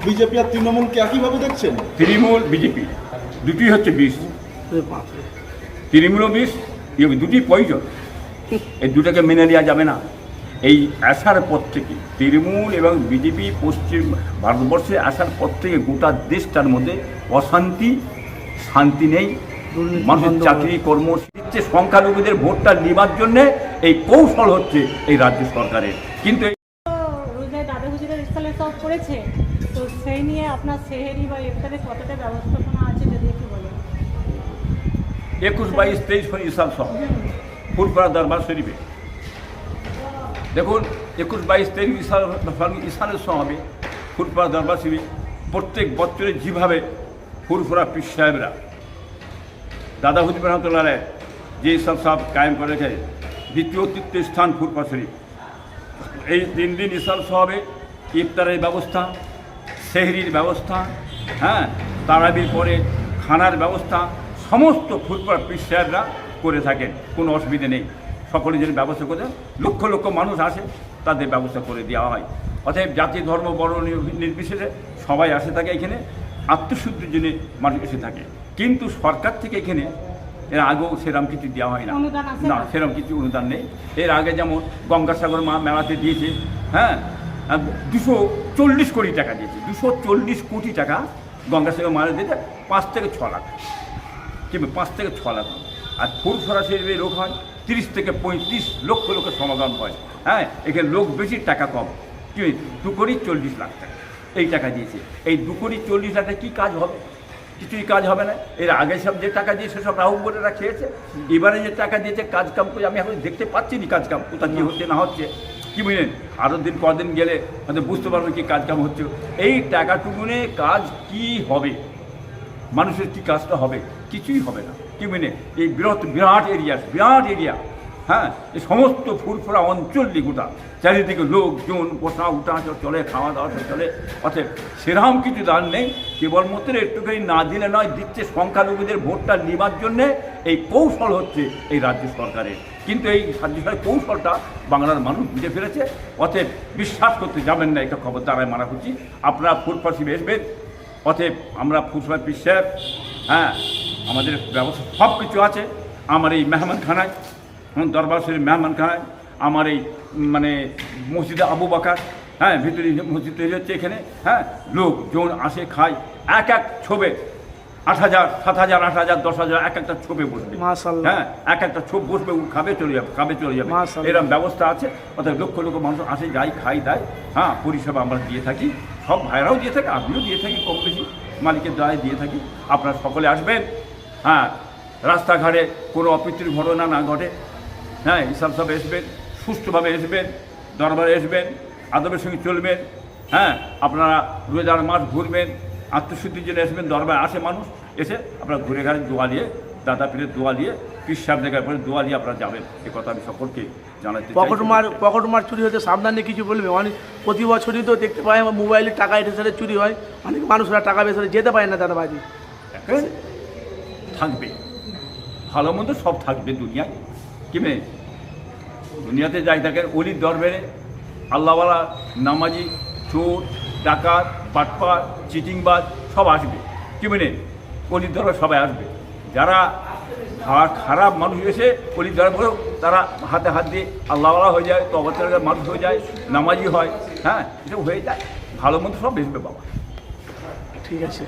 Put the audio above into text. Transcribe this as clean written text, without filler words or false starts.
BJP আর তৃণমূলকে একইভাবে দেখছেন? তৃণমূল বিজেপি দুটি হচ্ছে বিষ, তৃণমূল বিষ, দুটি প্রয়োজন, এই দুটাকে মেনে নেওয়া যাবে না। এই আসার পর থেকে তৃণমূল এবং বিজেপি পশ্চিম ভারতবর্ষে আসার পর থেকে গোটা দেশটার মধ্যে অশান্তি, শান্তি নেই। মানুষের চাকরি কর্ম দিচ্ছে, সংখ্যালঘুদের ভোটটা নেবার জন্যে এই কৌশল হচ্ছে এই রাজ্য সরকারের। কিন্তু দাদা হুজুরের স্থলে সব করেছে, তো সেই নিয়ে আপনার সেহেরি বা ইফতারের কতটা ব্যবস্থাপনা আছে যদি একটু বলেন। 21, 22, 23 ইসাল সব ফুরফুরা দরবার শরীফে দেখুন, 21, 22, 23 ইসালের সমাবে ফুরফুরা দরবার শরীফে প্রত্যেক বছরে যেভাবে ফুরফুরা পীর সাহেবরা দাদা হুজুর রহমতুল্লাহ যে ইসাল সাহেব কায়েম করে রেখে দ্বিতীয় তৃতীয় স্থান ফুরফুরা শরীফ। এই 3 দিন ইসাল সাহেবে ইফতারের ব্যবস্থা, সেহরির ব্যবস্থা, হ্যাঁ, তারাবির পরে খানার ব্যবস্থা সমস্ত ফুরফুরা পীর সাহেবরা করে থাকেন। কোনো অসুবিধে নেই, সকলে যেন ব্যবস্থা করে, লক্ষ লক্ষ মানুষ আসে, তাদের ব্যবস্থা করে দেওয়া হয়। অতএব জাতি ধর্ম বর্ণ নির্বিশেষে সবাই আসে থাকে এখানে, আত্মশুদ্ধির জন্য মানুষ এসে থাকে। কিন্তু সরকার থেকে এখানে এর আগেও সেরকম কিছু দেওয়া হয় না, না সেরকম কিছু অনুদান নেই। এর আগে যেমন গঙ্গাসাগর মা মেলাতে দিয়েছে, হ্যাঁ, 240 কোটি টাকা দিয়েছে, 240 কোটি টাকা গঙ্গাসাগর মেলা দিয়েছে, 5 থেকে 6 লাখ, কিংবা 5 থেকে 6 লাখ। আর ফুরফুরা শরীফে লোক হয় 30 থেকে 35 লক্ষ লোকের সমাগম হয়। হ্যাঁ, এখানে লোক বেশি, টাকা কম, কি 2 কোটি 40 লাখ টাকা এই টাকা দিয়েছে। এই 2 কোটি 40 লাখ টাকা কী কাজ হবে? কিছুই কাজ হবে না। এর আগে সব যে টাকা দিয়েছে সব রাহুল বোর্ডেরা খেয়েছে, এবারে যে টাকা দিয়েছে কাজ কাম করে আমি এখন দেখতে পাচ্ছি না কাজ কাম কোথাও কী হচ্ছে না হচ্ছে, কি বুঝলেন? আরও কদিন গেলে হয়তো বুঝতে পারবো কি কাজ কাম হচ্ছে। এই টাকাটুকুনে কাজ কি হবে, মানুষের কি কাজটা হবে? কিছুই হবে না, কি বুঝলেন? এই বিরাট এরিয়া, হ্যাঁ, এই সমস্ত ফুরফুরা অঞ্চল গোটা চারিদিকে লোকজন বসা উঠা চলে, খাওয়া দাওয়া চলে। অর্থাৎ সেরকম কিছু দান নেই, কেবলমাত্র একটুখানি না দিলে নয়, দিচ্ছে সংখ্যালঘুদের ভোটটা নেবার জন্যে এই কৌশল হচ্ছে এই রাজ্য সরকারের। কিন্তু এই রাজ্য সরকারের কৌশলটা বাংলার মানুষ বুঝে ফেলেছে। অতএব বিশ্বাস করতে যাবেন না, এটা খবর দ্বারায় মানা করছি। আপনারা ফুরফুরা শরীফে আসবেন। অতএব আমরা ফুরফুরা পীর সাহেব, হ্যাঁ, আমাদের ব্যবস্থা সব কিছু আছে। আমার এই মেহমানখানায়, দরবার শরীফ মেহমানখানায়, আমার এই মানে মসজিদে আবু বকর, হ্যাঁ, ভিতরে মসজিদ তৈরি হচ্ছে এখানে, হ্যাঁ, লোকজন আসে খায়, এক ছোবে 8,000, 7,000, 8,000, 10,000 একটা ছোপে বসবে, হ্যাঁ, একটা ছোপ বসবে, খাবে চলে যাবে, এরকম ব্যবস্থা আছে। অর্থাৎ লক্ষ লক্ষ মানুষ আসে, যায়, খাই, দেয়, হ্যাঁ, পরিষেবা আমরা দিয়ে থাকি। সব ভাইরাও দিয়ে থাকে, আমিও দিয়ে থাকি, কম বেশি মালিকের দ্বারাই দিয়ে থাকি। আপনারা সকলে আসবেন, হ্যাঁ, রাস্তাঘাটে কোনো অপ্রীতির ঘটনা না ঘটে, হ্যাঁ, ইসলাম সব আসবেন, সুষ্ঠুভাবে আসবেন, দরবারে আসবেন, আদবের সঙ্গে চলবেন, হ্যাঁ, আপনারা রোজার মাস ঘুরবেন, আত্মশুদ্ধির জন্য আসবেন। দরবারে আসে মানুষ, এসে আপনারা ঘুরে ঘাড়ে দোয়া নিয়ে, দাদা পীরের দোয়া নিয়ে, পীর সাহেব দেখার পরে দোয়া নিয়ে আপনারা যাবেন। এ কথা আমি সকলকে জানাতে চাই। পকেটমার চুরি হতে সাবধানে কিছু বলবে। অনেক প্রতি বছরই তো দেখতে পাই মোবাইলে টাকা এটে সেটা চুরি হয়, অনেক মানুষরা টাকা বেসরে যেতে পারে না দাদা বাড়ি। থাকবে ভালো মন্দ সব থাকবে দুনিয়ায়, কি মেয়ে দুনিয়াতে যাই থাকেন। অলির দরবারে আল্লাহওয়ালা, নামাজি, চোর, ডাকাত, বাটপার, চিটিংবাজ সব আসবে, কি মেনে অলির দরবার সবাই আসবে। যারা খারাপ মানুষ এসে অলির দরবার, তারা হাতে হাত দিয়ে আল্লাহওয়ালা হয়ে যায়, তবতার মানুষ হয়ে যায়, নামাজি হয়, হ্যাঁ, এসব হয়ে যায়। ভালো মন্দ সব বেসবে বাবা। ঠিক আছে।